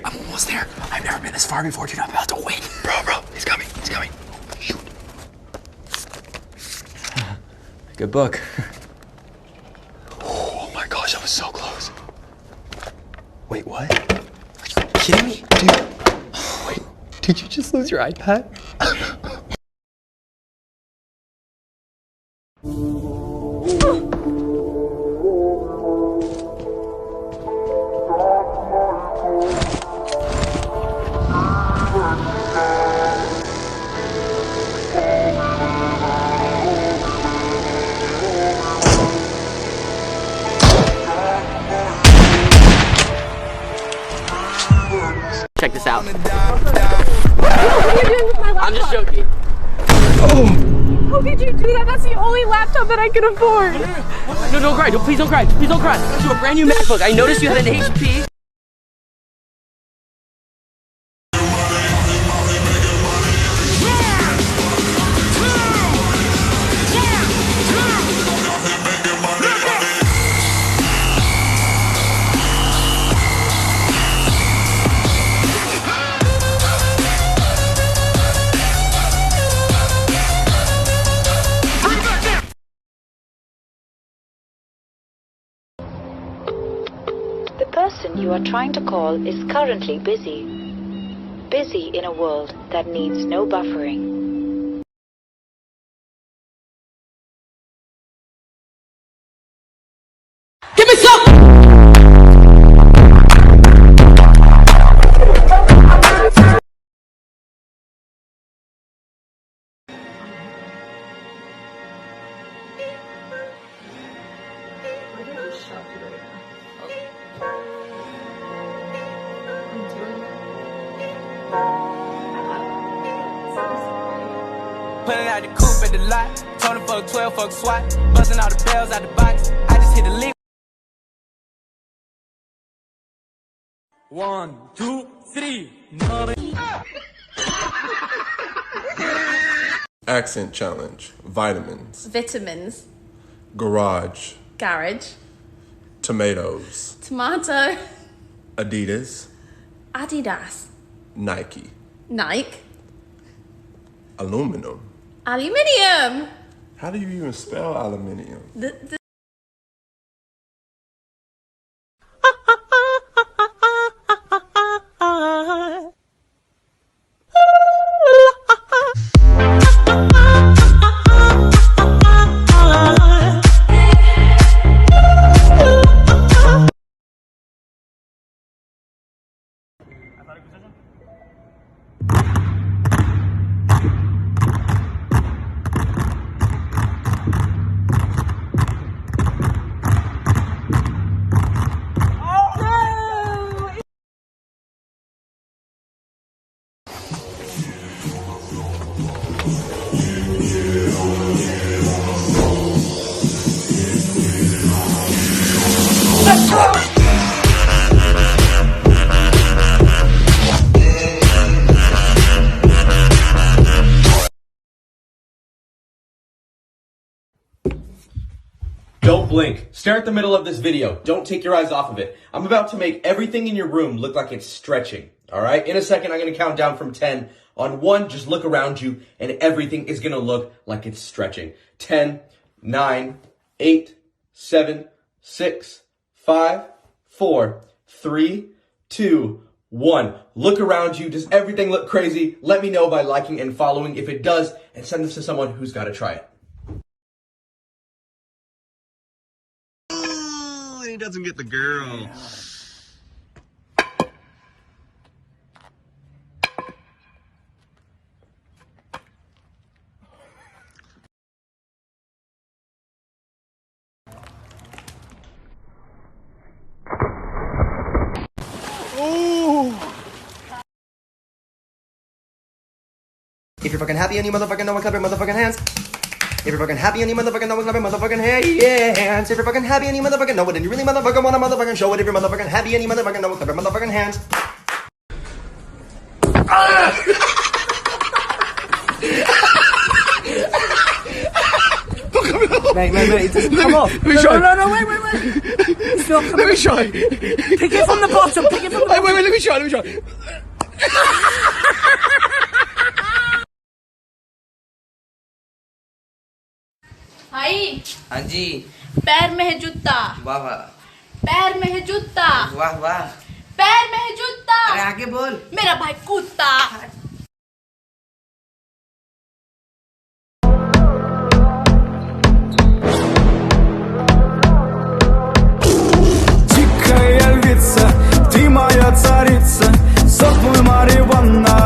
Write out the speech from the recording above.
I'm almost there. I've never been this far before, dude. I'm about to win. Bro, he's coming. Shoot. Good book. Oh my gosh, I was so close. Wait, what? Are you kidding me? Dude. Wait, did you just lose your iPad? Check this out. What are you doing with my laptop? I'm just joking. How could you do that? That's the only laptop that I can afford. No, don't cry. Please don't cry. Please don't cry. I got you a brand new MacBook. I noticed you had an HP. The person you are trying to call is currently busy. Busy in a world that needs no buffering. Give me some! Pulling out the coupe at the lot, told him fuck 12, fuck SWAT, busting all the bells out the box. I just hit a lick. 1, 2, 3. Accent challenge. Vitamins. Vitamins. Garage. Garage. Tomatoes. Tomato. Adidas. Adidas. Nike. Nike. Aluminum. Aluminium. How do you even spell aluminium? Don't blink. Stare at the middle of this video. Don't take your eyes off of it. I'm about to make everything in your room look like it's stretching. All right? In a second, I'm going to count down from 10. On 1, just look around you, and everything is going to look like it's stretching. 10, 9, 8, 7, 6, 5, 4, 3, 2, 1. Look around you. Does everything look crazy? Let me know by liking and following if it does, and send this to someone who's got to try it. He doesn't get the girl. If you're fucking happy and you motherfucking know it, clap your motherfucking hands. If you're fucking happy and you motherfucking know it, clap your motherfucking hands. If you're fucking happy and you motherfucking know it, and you really motherfucking wanna motherfucking show it. If you're motherfucking happy and you motherfucking know it, clap your motherfucking hands. Don't come out. Mate, it doesn't come off. Let me try. No, wait. It's not coming. Let me try. Pick it from the bottom. Pick it from the bottom. Wait, let me try. भाई हाँ जी पैर में है जूता वाह वाह पैर में है जूता वाह वाह पैर में है जूता अरे आगे बोल मेरा भाई कुत्ता Тихая львица, ты моя царица, сок мой Мариванна.